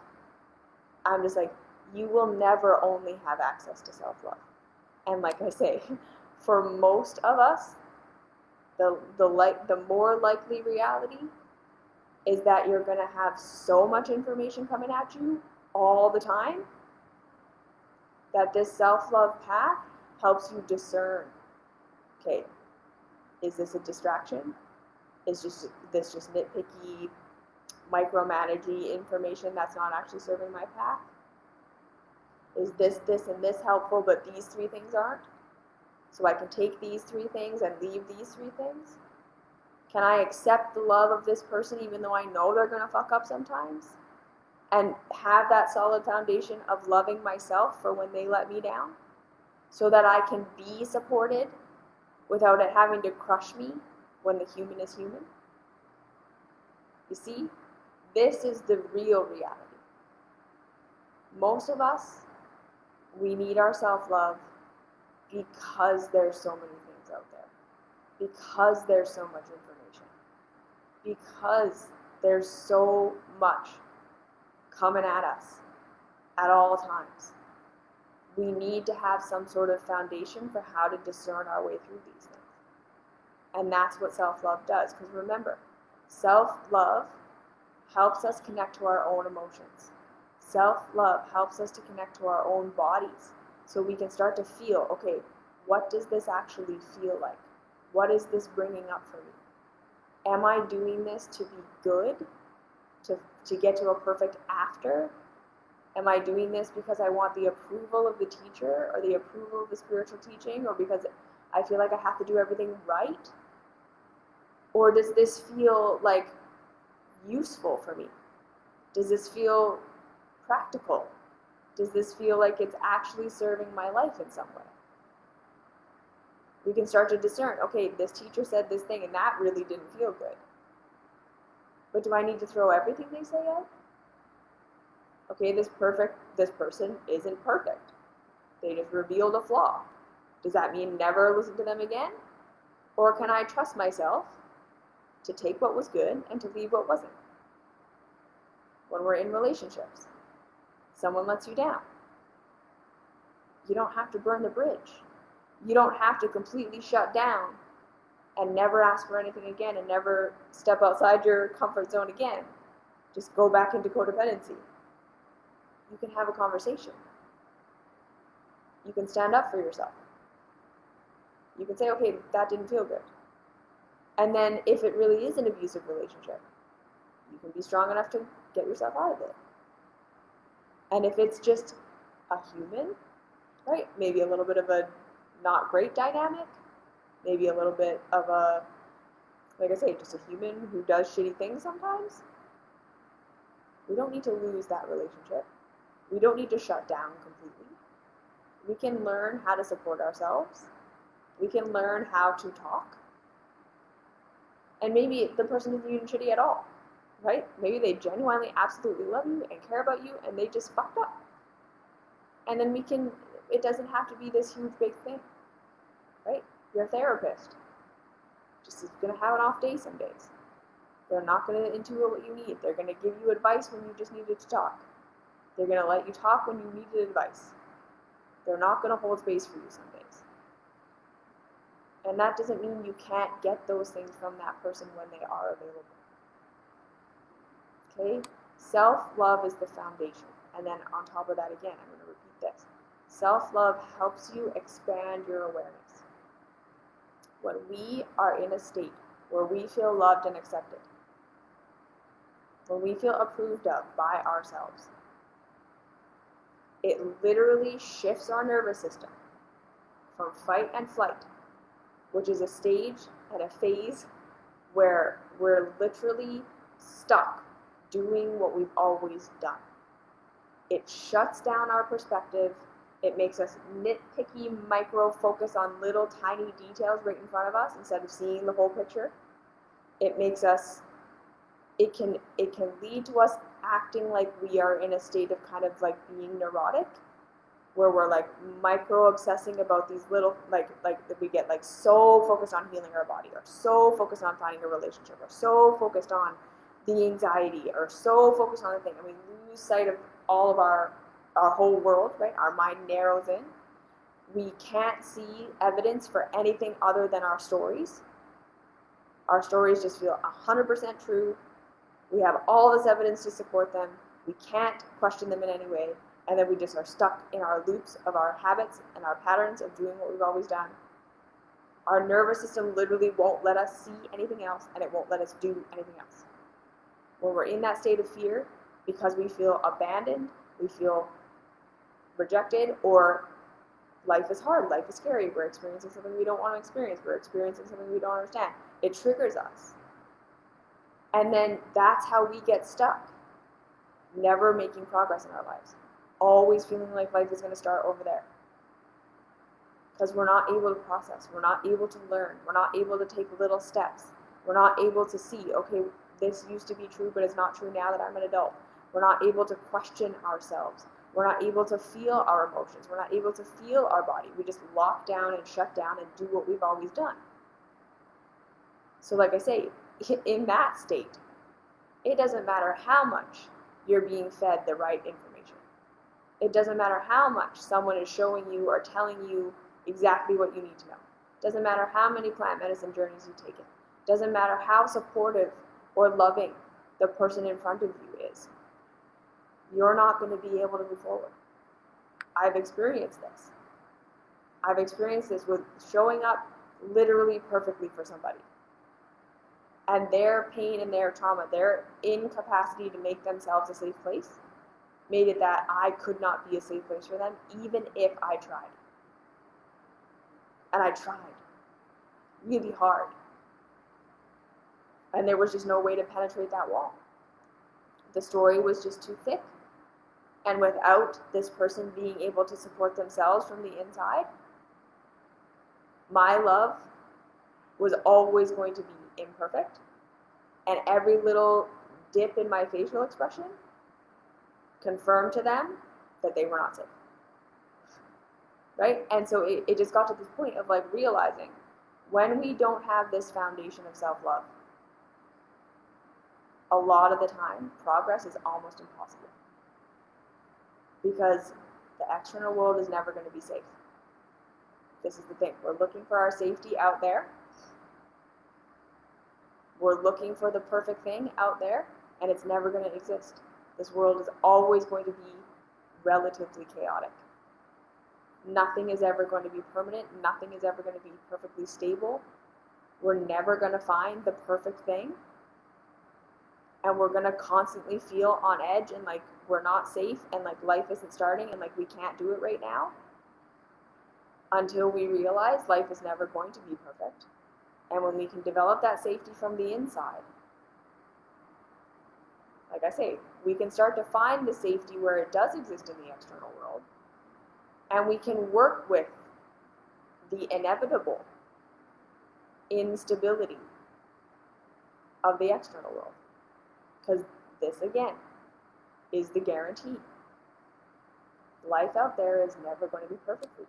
I'm just like, you will never only have access to self-love. And like I say, for most of us, the more likely reality is that you're going to have so much information coming at you all the time that this self-love path helps you discern, okay, is this a distraction? Is this just nitpicky, micromanagey information that's not actually serving my path? Is this, and this helpful, but these three things aren't? So I can take these three things and leave these three things? Can I accept the love of this person even though I know they're going to fuck up sometimes? And have that solid foundation of loving myself for when they let me down, so that I can be supported without it having to crush me when the human is human? You see, this is the real reality. Most of us, we need our self-love because there's so many things out there, because there's so much information, because there's so much coming at us at all times. We need to have some sort of foundation for how to discern our way through these things. And that's what self-love does. Because remember, self-love helps us connect to our own emotions. Self-love helps us to connect to our own bodies, so we can start to feel, okay, what does this actually feel like? What is this bringing up for me? Am I doing this to be good? To get to a perfect after? Am I doing this because I want the approval of the teacher or the approval of the spiritual teaching, or because I feel like I have to do everything right? Or does this feel like useful for me? Does this feel practical? Does this feel like it's actually serving my life in some way? We can start to discern, okay, this teacher said this thing and that really didn't feel good. But do I need to throw everything they say out? Okay, this person isn't perfect. They just revealed a flaw. Does that mean never listen to them again? Or can I trust myself to take what was good and to leave what wasn't? When we're in relationships, someone lets you down. You don't have to burn the bridge. You don't have to completely shut down and never ask for anything again and never step outside your comfort zone again. Just go back into codependency. You can have a conversation. You can stand up for yourself. You can say, okay, that didn't feel good. And then if it really is an abusive relationship, you can be strong enough to get yourself out of it. And if it's just a human, right, maybe a little bit of a not great dynamic, maybe a little bit of a, like I say, just a human who does shitty things sometimes, we don't need to lose that relationship. We don't need to shut down completely. We can learn how to support ourselves. We can learn how to talk. And maybe the person isn't even shitty at all, right? Maybe they genuinely, absolutely love you and care about you, and they just fucked up. And then it doesn't have to be this huge, big thing, right? Your therapist just is going to have an off day some days. They're not going to intuit what you need. They're going to give you advice when you just needed to talk. They're going to let you talk when you needed advice. They're not going to hold space for you some days. And that doesn't mean you can't get those things from that person when they are available. Okay? Self-love is the foundation. And then on top of that, again, I'm going to repeat this. Self-love helps you expand your awareness. When we are in a state where we feel loved and accepted, when we feel approved of by ourselves, it literally shifts our nervous system from fight and flight, which is a stage and a phase where we're literally stuck doing what we've always done. It shuts down our perspective. It makes us nitpicky, micro-focus on little tiny details right in front of us instead of seeing the whole picture. It makes us, it can lead to us acting like we are in a state of kind of like being neurotic, where we're like micro-obsessing about these little, like we get like so focused on healing our body, or so focused on finding a relationship, or so focused on the anxiety, or so focused on the thing, and we lose sight of all of our our whole world, right? Our mind narrows in. We can't see evidence for anything other than our stories. Our stories just feel 100% true. We have all this evidence to support them. We can't question them in any way. And then we just are stuck in our loops of our habits and our patterns of doing what we've always done. Our nervous system literally won't let us see anything else, and it won't let us do anything else. When we're in that state of fear, because we feel abandoned, we feel rejected, or life is hard, life is scary, we're experiencing something we don't want to experience, we're experiencing something we don't understand, it triggers us. And then that's how we get stuck, never making progress in our lives, always feeling like life is going to start over there. Because we're not able to process, we're not able to learn, we're not able to take little steps, we're not able to see, okay, this used to be true, but it's not true now that I'm an adult. We're not able to question ourselves. We're not able to feel our emotions. We're not able to feel our body. We just lock down and shut down and do what we've always done. So like I say, in that state, it doesn't matter how much you're being fed the right information. It doesn't matter how much someone is showing you or telling you exactly what you need to know. It doesn't matter how many plant medicine journeys you've taken. It doesn't matter how supportive or loving the person in front of you is. You're not going to be able to move forward. I've experienced this. I've experienced this with showing up literally perfectly for somebody. And their pain and their trauma, their incapacity to make themselves a safe place, made it that I could not be a safe place for them, even if I tried. And I tried really hard. And there was just no way to penetrate that wall. The story was just too thick. And without this person being able to support themselves from the inside, my love was always going to be imperfect. And every little dip in my facial expression confirmed to them that they were not safe. Right? And so it just got to this point of like realizing when we don't have this foundation of self-love, a lot of the time, progress is almost impossible. Because the external world is never going to be safe. This is the thing. We're looking for our safety out there. We're looking for the perfect thing out there, and it's never going to exist. This world is always going to be relatively chaotic. Nothing is ever going to be permanent. Nothing is ever going to be perfectly stable. We're never going to find the perfect thing. And we're going to constantly feel on edge and like we're not safe and like life isn't starting and like we can't do it right now until we realize life is never going to be perfect. And when we can develop that safety from the inside, like I say, we can start to find the safety where it does exist in the external world. And we can work with the inevitable instability of the external world. Because this, again, is the guarantee. Life out there is never going to be perfect for you.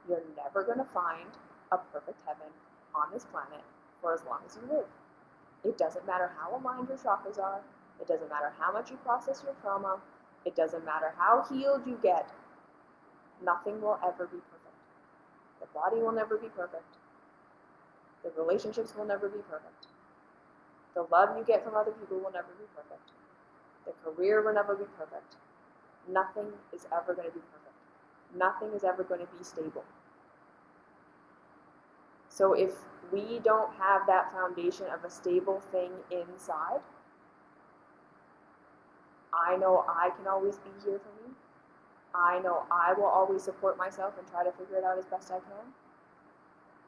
You're never going to find a perfect heaven on this planet for as long as you live. It doesn't matter how aligned your chakras are. It doesn't matter how much you process your trauma. It doesn't matter how healed you get. Nothing will ever be perfect. The body will never be perfect. The relationships will never be perfect. The love you get from other people will never be perfect. The career will never be perfect. Nothing is ever going to be perfect. Nothing is ever going to be stable. So if we don't have that foundation of a stable thing inside, I know I can always be here for me. I know I will always support myself and try to figure it out as best I can.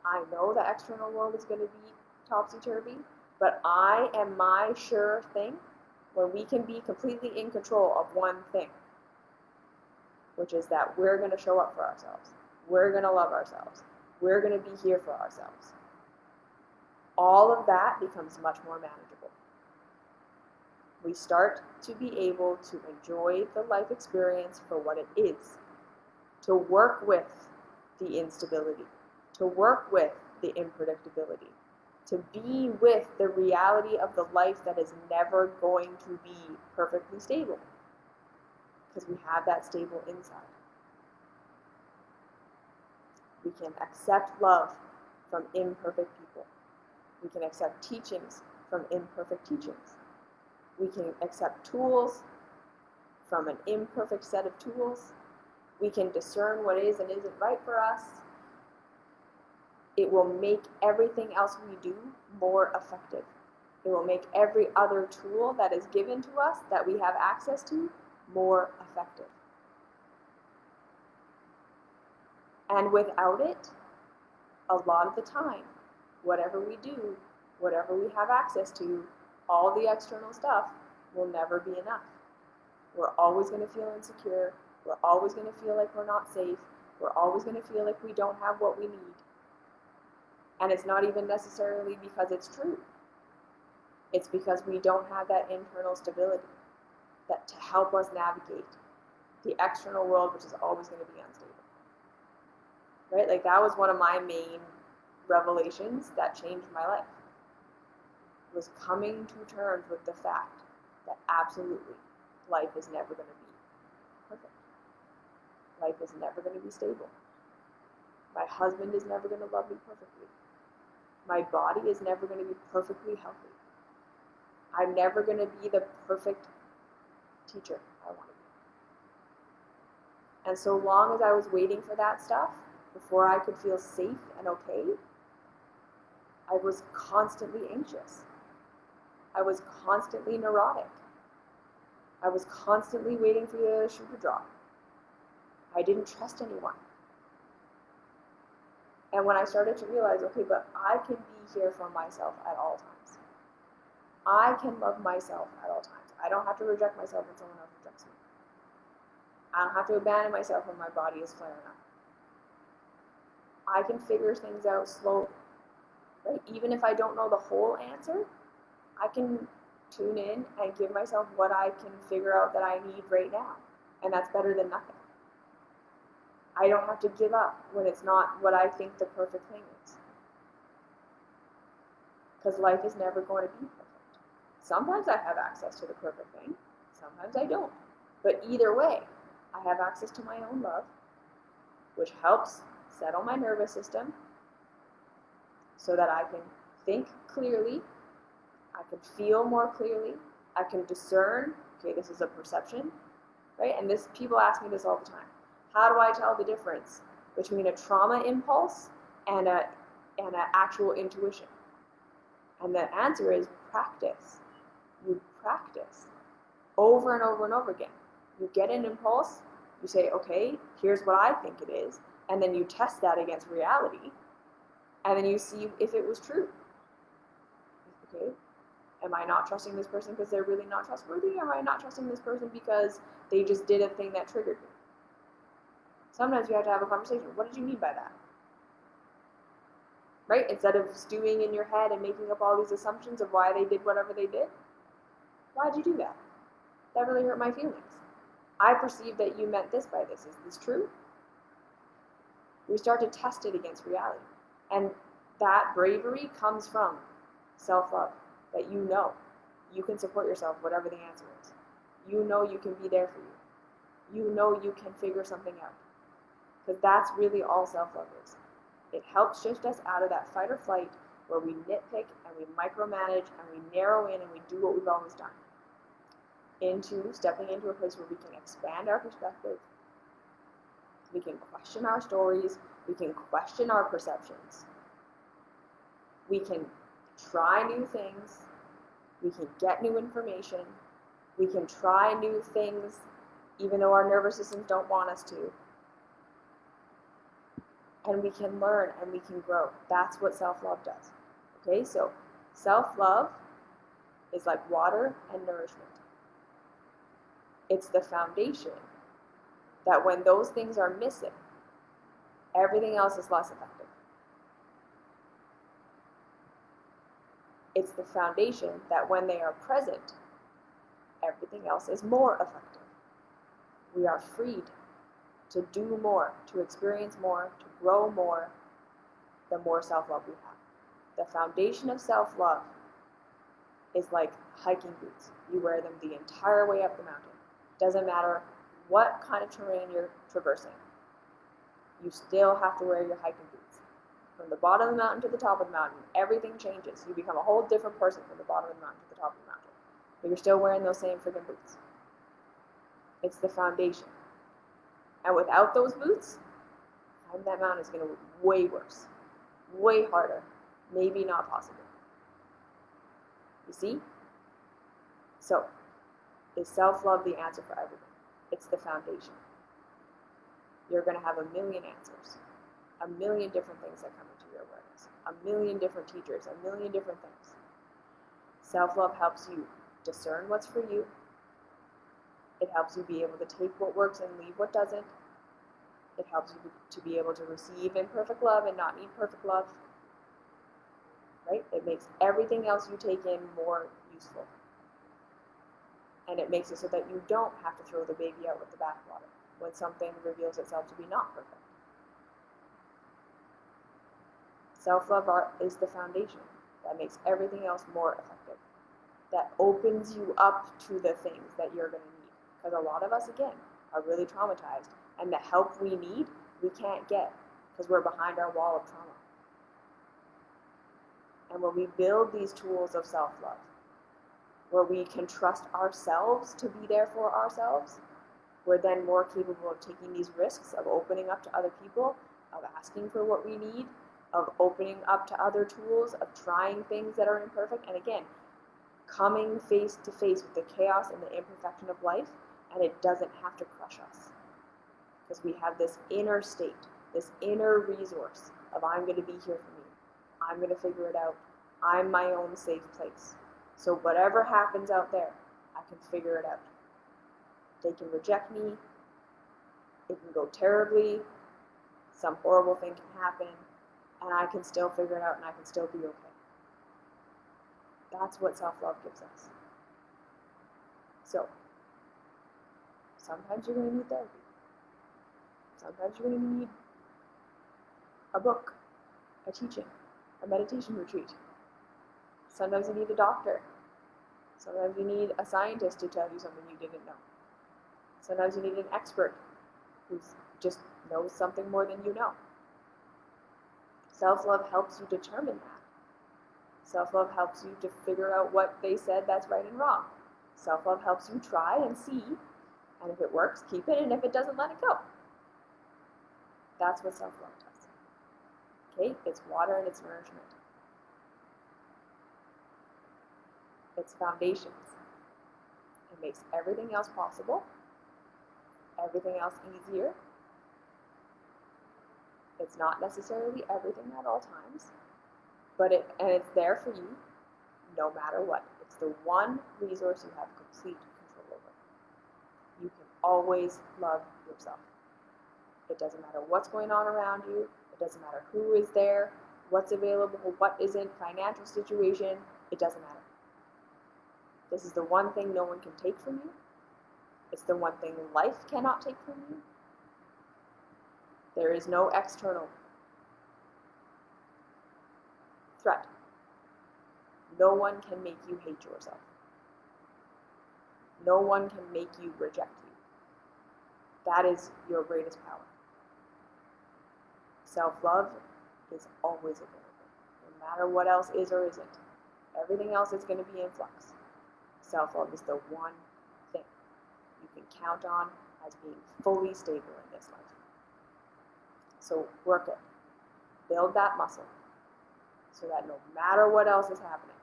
I know the external world is going to be topsy-turvy, but I am my sure thing when we can be completely in control of one thing, which is that we're going to show up for ourselves. We're going to love ourselves. We're going to be here for ourselves. All of that becomes much more manageable. We start to be able to enjoy the life experience for what it is, to work with the instability, to work with the unpredictability, to be with the reality of the life that is never going to be perfectly stable. because we have that stable inside. We can accept love from imperfect people. We can accept teachings from imperfect teachings. We can accept tools from an imperfect set of tools. We can discern what is and isn't right for us. It will make everything else we do more effective. It will make every other tool that is given to us that we have access to more effective. And without it, a lot of the time, whatever we do, whatever we have access to, all the external stuff will never be enough. We're always going to feel insecure. We're always going to feel like we're not safe. We're always going to feel like we don't have what we need. And it's not even necessarily because it's true. It's because we don't have that internal stability that to help us navigate the external world, which is always going to be unstable. Right? Like that was one of my main revelations that changed my life. Was coming to terms with the fact that absolutely life is never going to be perfect. Life is never going to be stable. My husband is never going to love me perfectly. My body is never going to be perfectly healthy. I'm never going to be the perfect teacher I want to be. And so long as I was waiting for that stuff, before I could feel safe and okay, I was constantly anxious. I was constantly neurotic. I was constantly waiting for the shoe to drop. I didn't trust anyone. And when I started to realize, okay, but I can be here for myself at all times. I can love myself at all times. I don't have to reject myself when someone else rejects me. I don't have to abandon myself when my body is flaring up. I can figure things out slowly. Right? Even if I don't know the whole answer, I can tune in and give myself what I can figure out that I need right now. And that's better than nothing. I don't have to give up when it's not what I think the perfect thing is. Because life is never going to be perfect. Sometimes I have access to the perfect thing. Sometimes I don't. But either way, I have access to my own love, which helps settle my nervous system so that I can think clearly, I can feel more clearly, I can discern, okay, this is a perception, right? And this, people ask me this all the time. How do I tell the difference between a trauma impulse and an actual intuition? And the answer is practice. You practice over and over and over again. You get an impulse, you say, okay, here's what I think it is, and then you test that against reality, and then you see if it was true. Okay, am I not trusting this person because they're really not trustworthy? Or am I not trusting this person because they just did a thing that triggered me? Sometimes you have to have a conversation. What did you mean by that? Right? Instead of stewing in your head and making up all these assumptions of why they did whatever they did. Why'd you do that? That really hurt my feelings. I perceive that you meant this by this. Is this true? We start to test it against reality. And that bravery comes from self-love. That you know you can support yourself, whatever the answer is. You know you can be there for you. You know you can figure something out. Because that's really all self-love is. It helps shift us out of that fight or flight where we nitpick and we micromanage and we narrow in and we do what we've always done. Into stepping into a place where we can expand our perspective. We can question our stories. We can question our perceptions. We can try new things. We can get new information. We can try new things even though our nervous systems don't want us to. And we can learn and we can grow. That's what self-love does. Okay, so self-love is like water and nourishment. It's the foundation that when those things are missing, everything else is less effective. It's the foundation that when they are present, everything else is more effective. We are freed to do more, to experience more, to grow more, the more self-love we have. The foundation of self-love is like hiking boots. You wear them the entire way up the mountain. Doesn't matter what kind of terrain you're traversing, you still have to wear your hiking boots. From the bottom of the mountain to the top of the mountain, everything changes. You become a whole different person from the bottom of the mountain to the top of the mountain. But you're still wearing those same friggin' boots. It's the foundation. And without those boots, climbing that mountain is going to be way worse, way harder, maybe not possible. You see? So, is self-love the answer for everything? It's the foundation. You're going to have a million answers, a million different things that come into your awareness, a million different teachers, a million different things. Self-love helps you discern what's for you. It helps you be able to take what works and leave what doesn't. It helps you to be able to receive imperfect love and not need perfect love. Right? It makes everything else you take in more useful. And it makes it so that you don't have to throw the baby out with the bathwater when something reveals itself to be not perfect. Self-love is the foundation that makes everything else more effective, that opens you up to the things that you're going to need. Because a lot of us, again, are really traumatized, and the help we need, we can't get because we're behind our wall of trauma. And when we build these tools of self-love, where we can trust ourselves to be there for ourselves, we're then more capable of taking these risks, of opening up to other people, of asking for what we need, of opening up to other tools, of trying things that are imperfect, and again, coming face to face with the chaos and the imperfection of life, and it doesn't have to crush us. Because we have this inner state, this inner resource of I'm going to be here for me. I'm going to figure it out. I'm my own safe place. So whatever happens out there, I can figure it out. They can reject me. It can go terribly. Some horrible thing can happen. And I can still figure it out and I can still be okay. That's what self-love gives us. So, sometimes you're going to need therapy. Sometimes you're going to need a book, a teaching, a meditation retreat. Sometimes you need a doctor. Sometimes you need a scientist to tell you something you didn't know. Sometimes you need an expert who just knows something more than you know. Self-love helps you determine that. Self-love helps you to figure out what they said that's right and wrong. Self-love helps you try and see, and if it works, keep it, and if it doesn't, let it go. That's what self-love does. Okay? It's water and it's nourishment. It's foundations. It makes everything else possible, everything else easier. It's not necessarily everything at all times, but it's there for you no matter what. It's the one resource you have complete control over. You can always love yourself. It doesn't matter what's going on around you. It doesn't matter who is there, what's available, what isn't, financial situation. It doesn't matter. This is the one thing no one can take from you. It's the one thing life cannot take from you. There is no external threat. No one can make you hate yourself. No one can make you reject you. That is your greatest power. Self-love is always available, no matter what else is or isn't. Everything else is going to be in flux. Self-love is the one thing you can count on as being fully stable in this life. So work it. Build that muscle so that no matter what else is happening,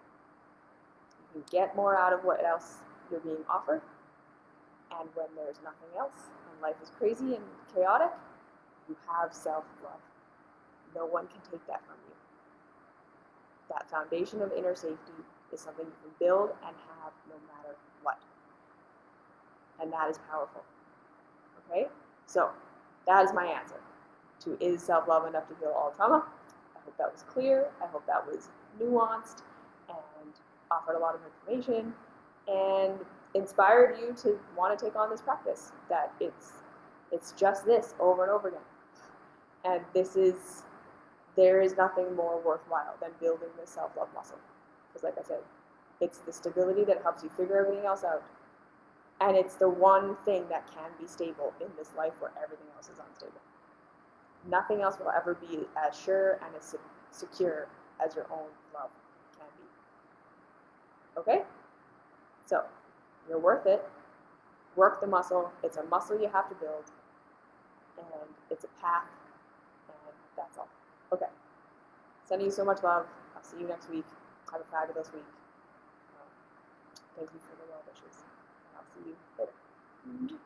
you can get more out of what else you're being offered. And when there's nothing else and life is crazy and chaotic, you have self-love. No one can take that from you. That foundation of inner safety is something you can build and have no matter what. And that is powerful. Okay? So, that is my answer to is self-love enough to heal all trauma? I hope that was clear. I hope that was nuanced and offered a lot of information and inspired you to want to take on this practice, that it's just this over and over again. And there is nothing more worthwhile than building this self-love muscle. Because like I said, it's the stability that helps you figure everything else out. And it's the one thing that can be stable in this life where everything else is unstable. Nothing else will ever be as sure and as secure as your own love can be. Okay? So, you're worth it. Work the muscle. It's a muscle you have to build. And it's a path. And that's all. Okay. Sending you so much love. I'll see you next week. Have a fabulous week. Thank you for the well wishes. And I'll see you later.